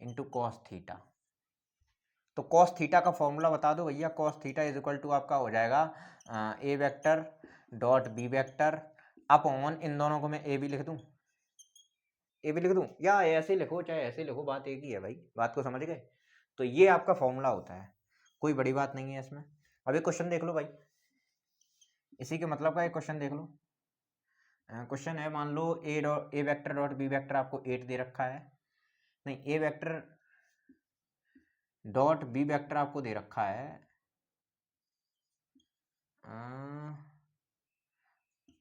इंटू कॉस थीटा। तो कॉस थीटा का फॉर्मूला बता दो भैया, cos theta is equal to आपका हो जाएगा A vector dot B vector upon, इन दोनों को मैं ए भी लिख दूं, ए भी लिख दूं या ऐसे लिखो चाहे ऐसे लिखो, बात एक ही है भाई, बात को समझ गए? तो ये आपका फॉर्मूला होता है, कोई बड़ी बात नहीं है इसमें। अभी क्वेश्चन देख लो भाई, इसी के मतलब का एक क्वेश्चन देख लो। क्वेश्चन है, मान लो ए वेक्टर डॉट बी वेक्टर आपको 8 दे रखा है, नहीं ए वेक्टर डॉट बी वेक्टर आपको दे रखा है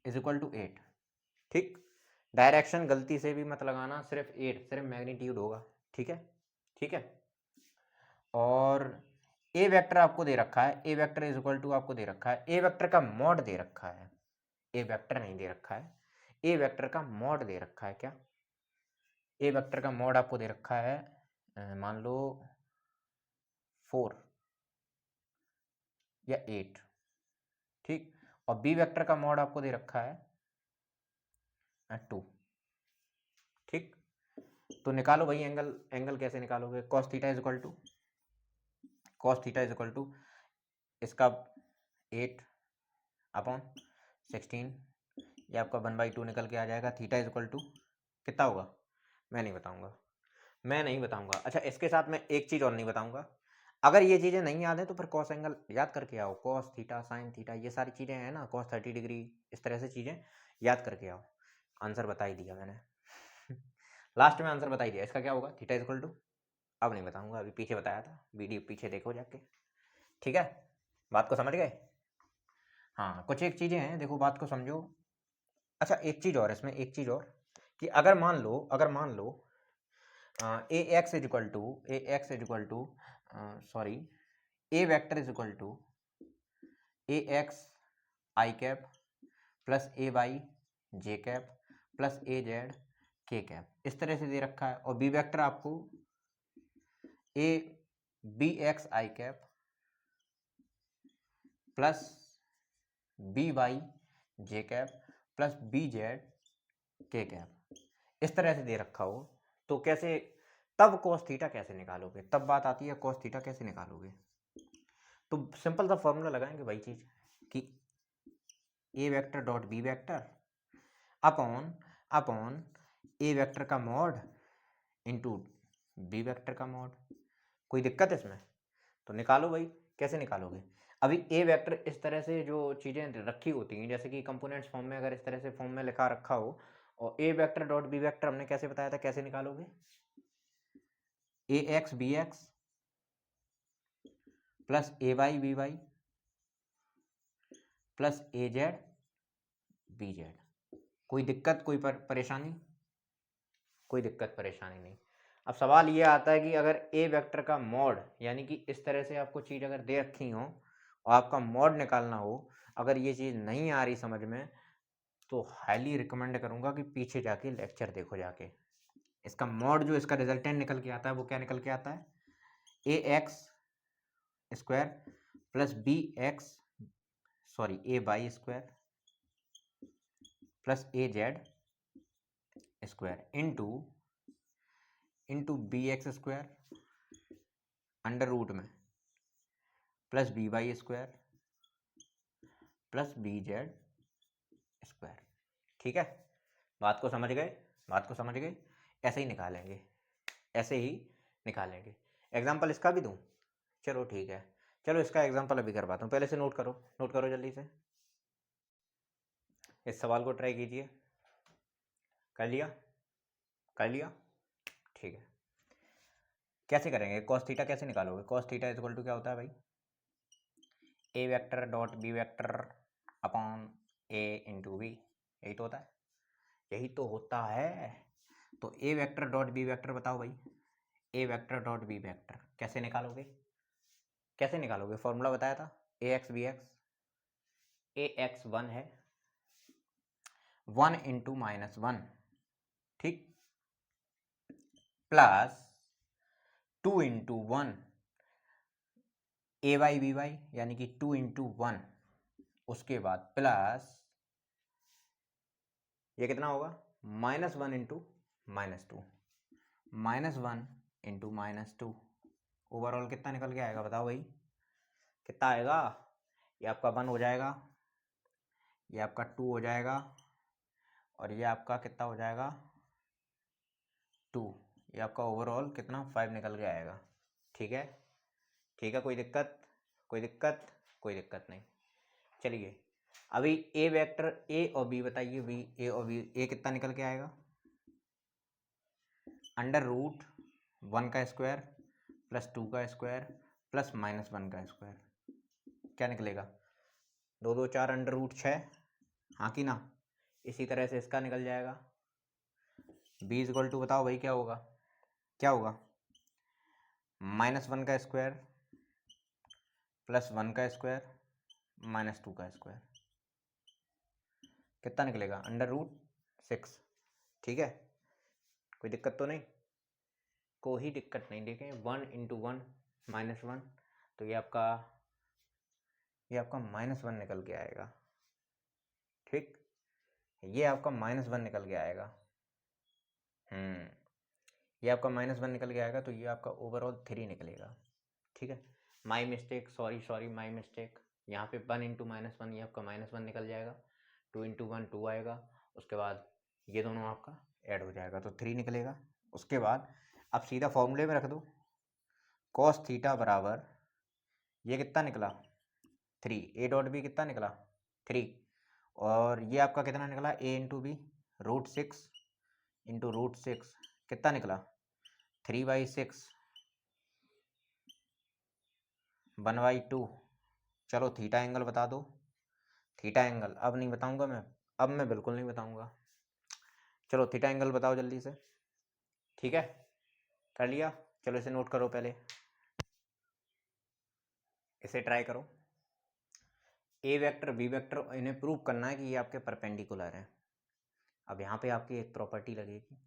इज इक्वल टू 8, ठीक। डायरेक्शन गलती से भी मत लगाना, सिर्फ 8 सिर्फ मैग्नीट्यूड होगा, ठीक है, ठीक है। और ए वेक्टर आपको दे रखा है, A vector is equal to आपको दे रखा है, ए वेक्टर का मॉड दे रखा है, ए वेक्टर नहीं दे रखा है, ए वेक्टर का मॉड दे रखा है। क्या ए वेक्टर का मॉड आपको दे रखा है, मान लो 4 या 8, ठीक। और बी वेक्टर का मॉड आपको दे रखा है 2, ठीक। तो निकालो भाई एंगल, एंगल कैसे निकालोगे? Cos theta is equal to, cos theta is equal to इसका 8 अपॉन 16, ये आपका 1/2 निकल के आ जाएगा। थीटा इज इक्वल टू कितना होगा? मैं नहीं बताऊंगा, मैं नहीं बताऊंगा। अच्छा, इसके साथ मैं एक चीज़ और नहीं बताऊंगा, अगर ये चीज़ें नहीं याद है तो फिर कॉस एंगल याद करके आओ, कॉस थीटा साइन थीटा ये सारी चीज़ें हैं ना, कॉस 30 डिग्री, इस तरह से चीज़ें याद करके आओ। आंसर बता ही दिया मैंने लास्ट में आंसर बता ही दिया। इसका क्या होगा? थीटा इज इक्वल टू, अब नहीं बताऊंगा, अभी पीछे बताया था, वीडियो पीछे देखो जाके, ठीक है। बात को समझ गए? हाँ, कुछ एक चीज़ें हैं, देखो बात को समझो। अच्छा, एक चीज़ और, इसमें एक चीज़ और, कि अगर मान लो, अगर मान लो A x is equal to, A x is equal to, sorry, A vector is equal to A x I cap plus A y J cap plus A z के कैप, इस तरह से दे रखा है। और बी वेक्टर आपको A B X I cap plus B Y J cap plus B Z के cap, इस तरह से दे रखा हो, तो कैसे, तब cos थीटा कैसे निकालोगे? तब बात आती है cos थीटा कैसे निकालोगे। तो सिंपल सा फॉर्मूला लगाएंगे भाई चीज, कि A vector dot B vector upon upon A vector का मॉड इंटू बी वेक्टर का मॉड। कोई दिक्कत इसमें? तो निकालो भाई, कैसे निकालोगे? अभी ए वेक्टर इस तरह से जो चीज़ें रखी होती हैं, जैसे कि कंपोनेंट्स फॉर्म में अगर इस तरह से फॉर्म में लिखा रखा हो, और ए वेक्टर डॉट बी वेक्टर हमने कैसे बताया था, कैसे निकालोगे? ए x B x plus A y B Y plus A Z B Z. कोई दिक्कत, कोई परेशानी? कोई दिक्कत परेशानी नहीं। अब सवाल ये आता है कि अगर ए वेक्टर का मॉड, यानी कि इस तरह से आपको चीज़ अगर दे रखी हो और आपका मॉड निकालना हो, अगर ये चीज़ नहीं आ रही समझ में, तो हाईली रिकमेंड करूँगा कि पीछे जाके लेक्चर देखो जाके। इसका मॉड जो इसका रिजल्टेंट निकल के आता है वो क्या निकल के आता है? A x square plus B x, sorry A y square plus A z square into B x square under root में plus B y square plus B z square, ठीक है। बात को समझ गए? बात को समझ गए? ऐसे ही निकालेंगे, ऐसे ही निकालेंगे। एग्जाम्पल इसका भी दूं? चलो ठीक है, चलो इसका एग्जाम्पल अभी करवाता हूँ, पहले से नोट करो, नोट करो जल्दी से। इस सवाल को ट्राई कीजिए। कर लिया? कर लिया, ठीक है। कैसे करेंगे? cos थीटा कैसे निकालोगे? cos theta is equal to क्या होता है भाई? A vector dot B vector upon A into B, यही तो होता है, यही तो होता है। तो A vector dot B vector बताओ भाई, A vector dot B vector कैसे निकालोगे? कैसे निकालोगे? फॉर्मूला बताया था, A x B x, A x 1 है, 1 इंटू -1, ठीक, plus 2 into 1 A y B y, यानी कि 2 इंटू 1, उसके बाद प्लस ये कितना होगा? -1 इंटू -2, -1 इंटू -2, ओवरऑल कितना निकल के आएगा बताओ भाई? कितना आएगा? ये आपका 1 हो जाएगा, ये आपका 2 हो जाएगा, और ये आपका कितना हो जाएगा? 2। ये आपका ओवरऑल कितना? 5 निकल के आएगा, ठीक है। ठीक है, कोई दिक्कत? कोई दिक्कत? कोई दिक्कत नहीं। चलिए अभी ए वेक्टर, ए और बी बताइए, बी ए और बी, ए कितना निकल के आएगा? अंडर रूट 1 का स्क्वायर प्लस 2 का स्क्वायर प्लस -1 का स्क्वायर, क्या निकलेगा? 2 2 4 अंडर रूट 6, हाँ कि ना? इसी तरह से इसका निकल जाएगा, b इक्वल टू बताओ भाई क्या होगा, क्या होगा, -1 का स्क्वायर +1 का स्क्वायर -2 का स्क्वायर, कितना निकलेगा, √6। ठीक है, कोई दिक्कत तो नहीं, कोई दिक्कत नहीं। देखें 1 × 1 -1, तो ये आपका -1 निकल के आएगा। ठीक, ये आपका -1 निकल के आएगा। ये आपका -1 निकल के आएगा, तो ये आपका ओवरऑल 3 निकलेगा। ठीक है, my mistake, sorry my mistake. यहाँ पे 1 × -1, ये आपका -1 निकल जाएगा। 2 × 1 2 आएगा, उसके बाद ये दोनों आपका ऐड हो जाएगा तो 3 निकलेगा। उसके बाद अब सीधा फॉर्मूले में रख दो, cos थीटा बराबर, ये कितना निकला 3, a डॉट बी कितना निकला 3, और ये आपका कितना निकला a × b √6 × √6 कितना निकला 3/6 1/2। चलो थीटा एंगल बता दो, थीटा एंगल अब नहीं बताऊंगा मैं, अब मैं बिल्कुल नहीं बताऊंगा। चलो थीटा एंगल बताओ जल्दी से। ठीक है, कर लिया, चलो इसे नोट करो, पहले इसे ट्राई करो। ए वेक्टर बी वेक्टर इन्हें प्रूव करना है कि ये आपके परपेंडिकुलर हैं। अब यहाँ पे आपकी एक प्रॉपर्टी लगेगी।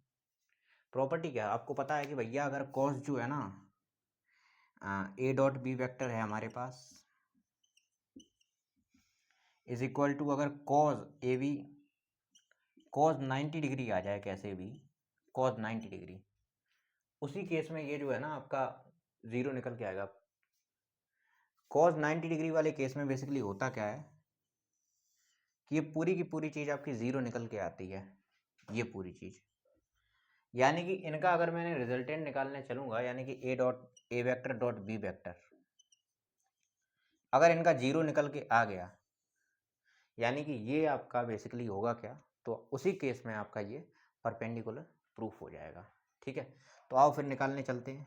प्रॉपर्टी क्या है, आपको पता है कि भैया अगर कॉस जो है ना, ए डॉट बी वेक्टर है हमारे पास, इज इक्वल टू, अगर cos A B cos 90 degree आ जाए, कैसे भी कॉस 90 डिग्री, उसी केस में ये जो है ना आपका 0 निकल के आएगा। कॉस 90 डिग्री वाले केस में बेसिकली होता क्या है कि ये पूरी की पूरी चीज़ आपकी 0 निकल के आती है, ये पूरी चीज़। यानी कि इनका अगर मैंने रिजल्टेंट निकालने चलूंगा, यानी कि A vector dot B vector, अगर इनका 0 निकल के आ गया, यानी कि ये आपका बेसिकली होगा क्या, तो उसी केस में आपका ये परपेंडिकुलर प्रूफ हो जाएगा। ठीक है, तो आओ फिर निकालने चलते हैं।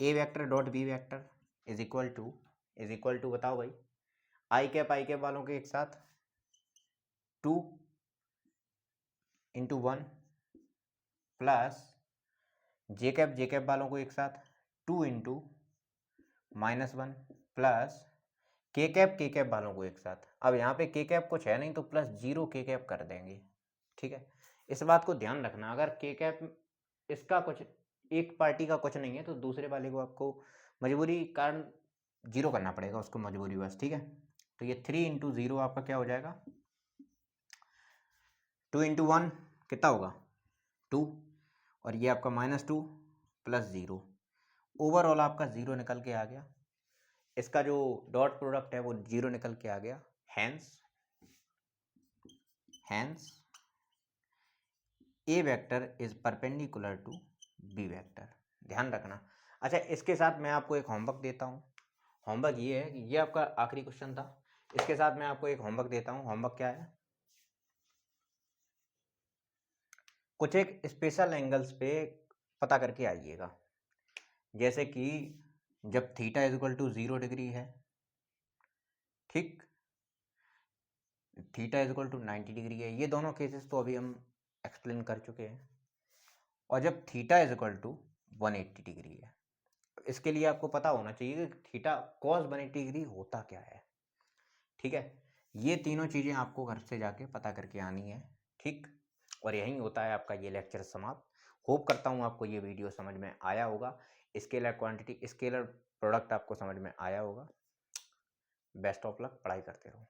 A vector dot B vector is equal to बताओ भाई, आई कैप वालों के एक साथ 2 × 1 प्लस जे कैप वालों को एक साथ 2 × -1 प्लस के कैप वालों को एक साथ। अब यहाँ पे के कैप कुछ है नहीं तो +0 के कैप कर देंगे। ठीक है, इस बात को ध्यान रखना, अगर के कैप इसका कुछ, एक पार्टी का कुछ नहीं है तो दूसरे वाले को आपको मजबूरी कारण 0 करना पड़ेगा उसको, मजबूरी बस। ठीक है, तो ये 3 × 0 आपका क्या हो जाएगा, 2 × 1 कितना होगा 2, और ये आपका -2 +0, ओवरऑल आपका 0 निकल के आ गया। इसका जो डॉट प्रोडक्ट है वो 0 निकल के आ गया। Hence A vector is perpendicular to B vector, ध्यान रखना। अच्छा, इसके साथ मैं आपको एक होमवर्क देता हूँ। होमवर्क ये है कि ये आपका आखिरी क्वेश्चन था, इसके साथ मैं आपको एक होमवर्क देता हूँ। होमवर्क क्या है, कुछ एक स्पेशल एंगल्स पे पता करके आइएगा। जैसे कि जब theta is equal to 0 degree है, ठीक, theta is equal to 90 degree है, ये दोनों केसेस तो अभी हम एक्सप्लेन कर चुके हैं। और जब theta is equal to 180 degree है, इसके लिए आपको पता होना चाहिए कि थीटा कॉस 180 डिग्री होता क्या है। ठीक है, ये तीनों चीज़ें आपको घर से जाके पता करके आनी है। ठीक, और यही होता है आपका ये लेक्चर समाप्त। होप करता हूँ आपको ये वीडियो समझ में आया होगा, स्केलर क्वांटिटी, स्केलर प्रोडक्ट आपको समझ में आया होगा। बेस्ट ऑफ लक, पढ़ाई करते रहो।